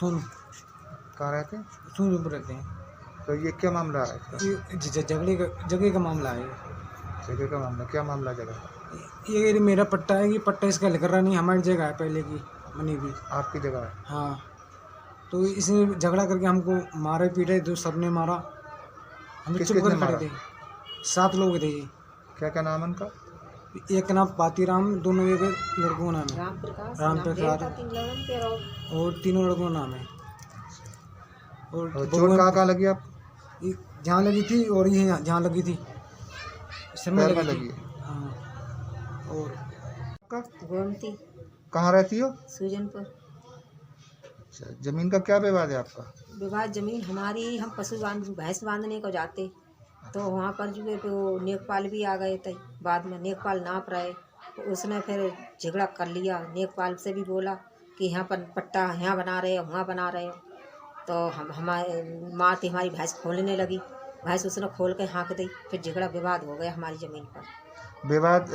सुन कहाँ रहते हैं? सुन पर रहते हैं। तो ये क्या मामला है इसका? ये जगह का मामला है। जगह का मामला, क्या मामला जगह का? ये मेरा पट्टा है, ये पट्टा इसका लिख रहा नहीं, हमारी जगह है पहले की बनी हुई। आपकी जगह है? हाँ, तो इसने झगड़ा करके हमको मारे पीटे, तो सबने मारा, हम चुप किसने कर मारा? खड़े थे। 7 लोग थे जी। क्या क्या नाम है उनका? एक का नाम पातीराम, दोनों एक लड़कों का नाम है राम प्रकाश, और तीनों लड़कों का नाम है। और चोट कहाँ कहाँ लगी आप? जहाँ लगी थी और ये जहाँ लगी थी सिर में पैर में लगी लगी थी। है। हाँ। और गोमती कहाँ रहती हो? सुजनपुर। अच्छा, जमीन का क्या विवाद है आपका? विवाद जमीन हमारी, हम भैंस बांधने को जाते, तो वहाँ पर जो है तो नेकपाल भी आ गए थे। बाद में नेकपाल नाप रहे, तो उसने फिर झगड़ा कर लिया। नेकपाल से भी बोला कि यहाँ पर पट्टा यहाँ बना रहे हो, वहाँ बना रहे हो। तो हमारे माँ थी, हमारी भैंस खोलने लगी, भैंस उसने खोल के हाँक दी। फिर झगड़ा विवाद हो गया हमारी ज़मीन पर। विवाद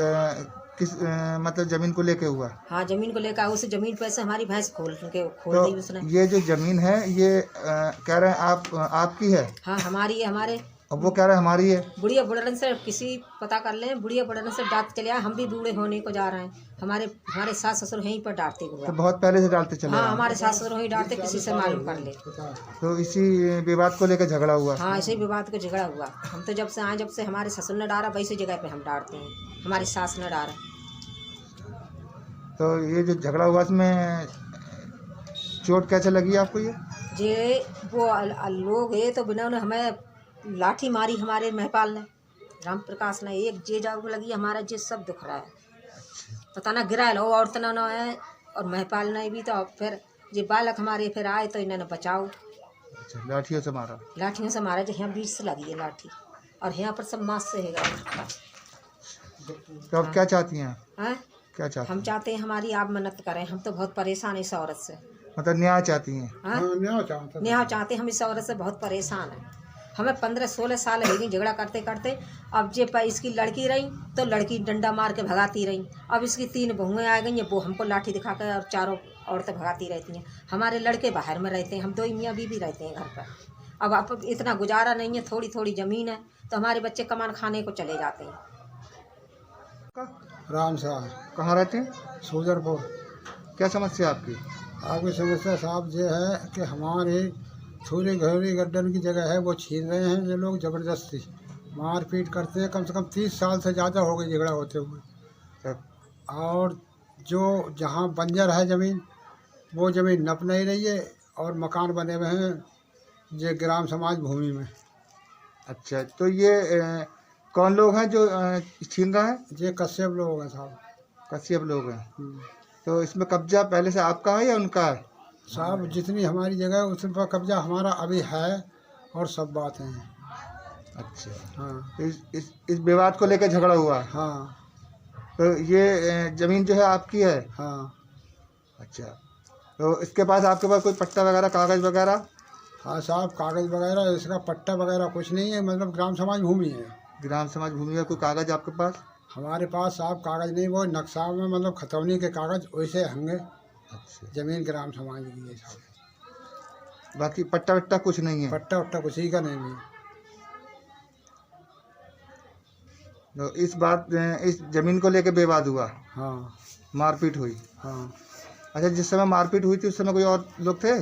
किस मतलब जमीन को लेके हुआ? हाँ, ज़मीन को लेकर उस ज़मीन पर से हमारी भैंस खोल तो दी उसने। ये जो जमीन है ये कह रहे हैं आपकी है? हाँ, हमारी है। हमारे अब वो कह रहे हैं हमारी है। बुढ़िया बुढ़न से किसी पता कर लें, बुढ़िया बुढ़न से डांट चले आए। हम भी बूढ़े होने को जा रहे हैं, हमारे सास ससुर यहीं पर डांटते हुए। तो बहुत पहले से डालते चले हाँ, आए हैं। हमारे सास ससुर वहीं डांटते, किसी से मालूम कर ले। तो इसी विवाद को लेकर झगड़ा हुआ? हाँ, इसी विवाद को झगड़ा हुआ। हम तो जब से आए, जब से हमारे ससुर ने डारा, वैसी जगह पे हम डांटते हैं, हमारी सास ने डारा। तो ये जो झगड़ा हुआ इसमें चोट कैसे लगी आपको? ये वो लोग ये तो बिना ने हमें लाठी मारी, हमारे महपाल ने, राम प्रकाश ने। एक जे जाग लगी, हमारा जे सब दुख रहा है। पता ना गिरा लो औरत ना है, और महपाल ने भी। तो फिर ये बालक हमारे फिर आए तो इन्होंने बचाओ। अच्छा, लाठियों से मारा? लाठियों से मारा, जो यहाँ बीच से लगी है लाठी, और यहाँ पर सब मांस से है। तो अब क्या चाहती हैं? हैं? क्या चाहती हम चाहते हैं हमारी आप मन्नत करें, हम तो बहुत परेशान हैं इस औरत से। मतलब न्याय चाहती हैं? हाँ, न्याय चाहते हैं हम, इस औरत से बहुत परेशान हैं। हमें 15-16 साल हो गई झगड़ा करते करते। अब जे इसकी लड़की रही तो लड़की डंडा मार के भगाती रही। अब इसकी 3 बहुएं आ गई हैं, वो हमको लाठी दिखा कर और चारों औरतें भगाती रहती हैं। हमारे लड़के बाहर में रहते हैं, हम 2 मियाँ बीवी रहते हैं घर पर। अब इतना गुजारा नहीं है, थोड़ी थोड़ी ज़मीन है, तो हमारे बच्चे कमान खाने को चले जाते हैं। राम साहब। कहाँ रहते हैं? सुजनपुर। क्या समस्या आपकी? आपकी समस्या साहब ये है कि हमारे थोड़ी घरेरी गड्ढन की जगह है, वो छीन रहे हैं ये लोग ज़बरदस्ती, मारपीट करते हैं। कम से कम 30 साल से ज़्यादा हो गई झगड़ा होते हुए। और जो जहाँ बंजर है ज़मीन, वो ज़मीन नप नहीं रही है, और मकान बने हुए हैं ये ग्राम समाज भूमि में। अच्छा, तो ये कौन लोग हैं जो छीन रहा है? ये कश्यप लोग हैं साहब। कश्यप लोग हैं। तो इसमें कब्जा पहले से आपका है या उनका है? साहब, जितनी हमारी जगह है उस पर कब्जा हमारा अभी है, और सब बातें हैं। अच्छा। हाँ। तो इस विवाद को लेकर झगड़ा हुआ? हाँ। तो ये ज़मीन जो है आपकी है? हाँ। अच्छा, तो इसके पास आपके पास कोई पट्टा वगैरह, कागज़ वगैरह? हाँ साहब, कागज़ वगैरह, इसका पट्टा वगैरह कुछ नहीं है, मतलब ग्राम समाज भूमि है। ग्राम समाज भूमि का कोई कागज़ आपके पास? हमारे पास साहब कागज़ नहीं, वो नक्शा में मतलब खतौनी के कागज़ वैसे होंगे। अच्छा। ज़मीन ग्राम समाज की है साहब। बाकी पट्टा वट्टा कुछ नहीं है? पट्टा वट्टा कुछ ही का नहीं है। तो इस ज़मीन को लेकर विवाद हुआ? हाँ। मारपीट हुई? हाँ। अच्छा, जिस समय मारपीट हुई थी उस समय कोई और लोग थे?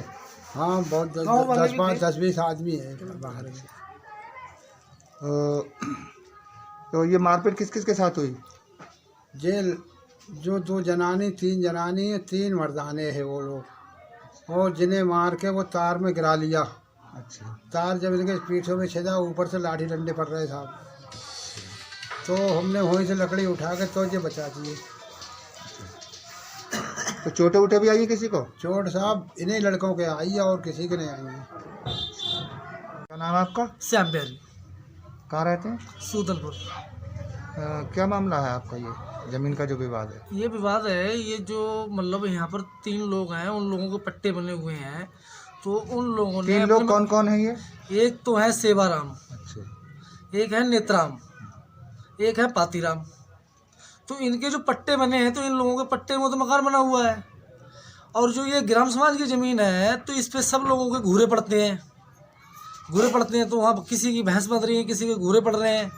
हाँ, बहुत 10-20 आदमी है बाहर में। तो ये मारपीट किस किस के साथ हुई? जेल जो 2 जनानी 3 जनानी है, 3 मर्दाने हैं वो लोग, और जिन्हें मार के वो तार में गिरा लिया। अच्छा। तार जब इनके पीठों में छेदा, ऊपर से लाठी डंडे पड़ रहे साहब, तो हमने वहीं से लकड़ी उठा के तो ये बचा दिए। तो चोटें वोटें भी आई किसी को? चोट साहब इन्हीं लड़कों के आई है, और किसी के नहीं आई है। क्या नाम है आपका? श्याम बिहारी, कहाँ रहते हैं? सूदलपुर। क्या मामला है आपका? ये ज़मीन का जो विवाद है? ये विवाद है, ये जो मतलब यहाँ पर 3 लोग हैं, उन लोगों के पट्टे बने हुए हैं। तो उन लोगों ने 3 लोग कौन कौन है ये? एक तो है सेवाराम, अच्छा। एक है नेत्राम, एक है पातीराम। तो इनके जो पट्टे बने हैं, तो इन लोगों के पट्टे में तो मकान बना हुआ है, और जो ये ग्राम समाज की ज़मीन है तो इस पे सब लोगों के घूरे पड़ते हैं, तो वहाँ किसी की भैंस बंध रही है, किसी के घूरे पड़ रहे हैं,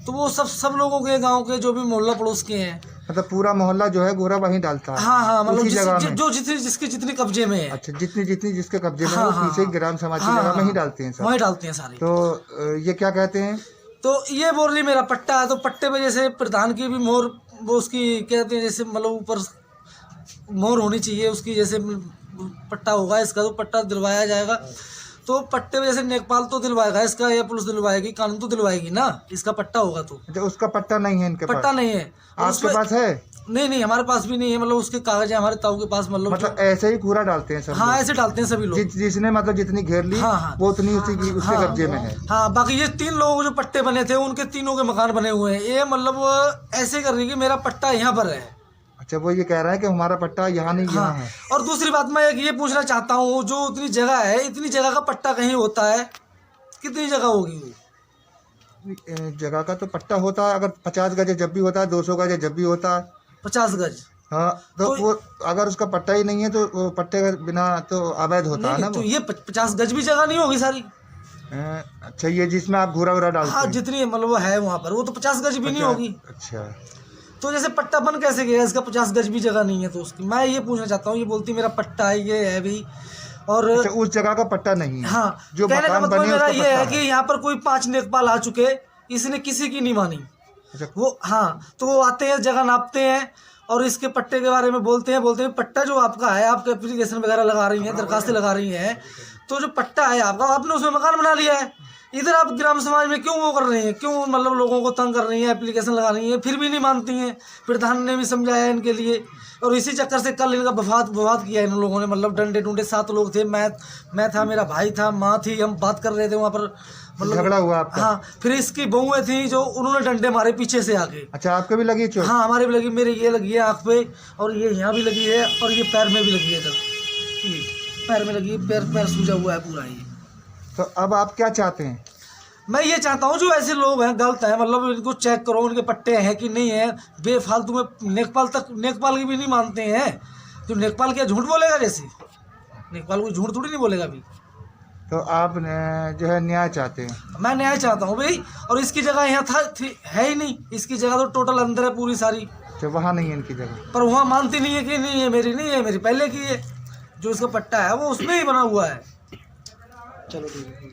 तो वो सब लोगों के गांव के जो भी मोहल्ला पड़ोस के हैं, मतलब पूरा मोहल्ला जो है घूरा वहीं डालता है। हाँ, मतलब जो जिसके जितने कब्जे में है। अच्छा, जितनी जिसके कब्जे में है वो पीछे ग्राम समाज की जगह में ही डालते हैं, वहीं डालते हैं सारे। तो ये क्या कहते हैं? तो ये बोल रही मेरा पट्टा है, तो पट्टे पे जैसे प्रधान की भी मोहर, वो उसकी कहते हैं जैसे मतलब ऊपर मोहर होनी चाहिए उसकी, जैसे पट्टा होगा इसका तो पट्टा दिलवाया जाएगा। तो पट्टे पे जैसे नेकपाल तो दिलवाएगा इसका, या पुलिस दिलवाएगी, कानून तो दिलवाएगी ना, इसका पट्टा होगा तो। अच्छा, उसका पट्टा नहीं है इनके पास? पट्टा नहीं है। आपके पास है? नहीं, हमारे पास भी नहीं है, मतलब उसके कागज है हमारे ताऊ के पास, मतलब ऐसे ही पूरा डालते हैं सब? हाँ, ऐसे डालते हैं सभी लोग। जिसने मतलब जितनी घेर ली वो उतनी उसके कब्जे में है। हाँ, बाकी ये 3 लोगों जो पट्टे बने थे उनके तीनों के मकान बने हुए हैं। ये मतलब ऐसे कर रही है कि मेरा पट्टा यहाँ पर है। अच्छा, वो ये कह रहा है कि हमारा पट्टा यहाँ नहीं, यहाँ है। और दूसरी बात मैं ये पूछना चाहता हूँ, जो इतनी जगह है, इतनी जगह का पट्टा कहीं होता है? कितनी जगह होगी वो? जगह का तो पट्टा होता है, अगर 50 गज जब भी होता है, 200 गज जब भी होता है। 50 गज? हाँ, तो वो अगर उसका पट्टा ही नहीं है तो वो पट्टे के बिना तो अवैध होता है ना। तो ये 50 गज भी जगह नहीं होगी सारी? अच्छा, ये जिसमें आप घूरा वूरा डालते हैं? हाँ, जितनी मतलब वो है वहाँ पर, वो तो 50 गज भी नहीं होगी। अच्छा, तो जैसे पट्टा बन कैसे गया इसका? 50 गज भी जगह नहीं है तो उसकी। मैं ये पूछना चाहता हूँ, ये बोलती मेरा पट्टा है, ये है भी, और अच्छा, उस जगह का पट्टा नहीं है। हाँ, जो कहने का मकान मतलब बने मेरा उसका ये है पट्टा कि यहाँ पर कोई 5 नेकपाल आ चुके, इसने किसी की नहीं मानी। अच्छा, वो हाँ, तो वो आते हैं, जगह नापते हैं और इसके पट्टे के बारे में बोलते हैं पट्टा जो आपका है, आप एप्लीकेशन वगैरह लगा रही हैं, दरखास्तें लगा रही हैं, तो जो पट्टा है आपका, आपने उसमें मकान बना लिया है। इधर आप ग्राम समाज में क्यों वो कर रही हैं, क्यों मतलब लोगों को तंग कर रही हैं, एप्लीकेशन लगा रही हैं, फिर भी नहीं मानती हैं। प्रधान ने भी समझाया इनके लिए, और इसी चक्कर से कल इनका विवाद किया इन लोगों ने, मतलब डंडे डूंडे 7 लोग थे, मैं था, मेरा भाई था, माँ थी, हम बात कर रहे थे वहाँ पर, मतलब झगड़ा हुआ आपका? हाँ, फिर इसकी बहुएं थी जो उन्होंने डंडे मारे पीछे से आके। अच्छा, आपके भी लगी चोट? हाँ, हमारे भी लगी, मेरे ये लगी है आँख पे, और ये यहाँ भी लगी है, और ये पैर में भी लगी है, इधर ये पैर में लगी है, पैर सूजा हुआ है पूरा ये। तो अब आप क्या चाहते हैं? मैं ये चाहता हूँ जो ऐसे लोग हैं गलत हैं, मतलब इनको चेक करो, उनके पट्टे हैं कि नहीं है। बेफालतू में नेकपाल की भी नहीं मानते हैं। जो नेकपाल क्या झूठ बोलेगा? जैसे नेकपाल को झूठ थोड़ी नहीं बोलेगा अभी। तो आप जो है न्याय चाहते हैं? मैं न्याय चाहता हूँ भाई, और इसकी जगह यहाँ है ही नहीं, इसकी जगह तो टोटल अंदर है पूरी सारी। तो वहाँ नहीं है इनकी जगह? पर वहाँ मानती नहीं है कि नहीं है मेरी, नहीं है मेरी, पहले की है। जो इसका पट्टा है वो उसमें ही बना हुआ है। चलो ठीक है।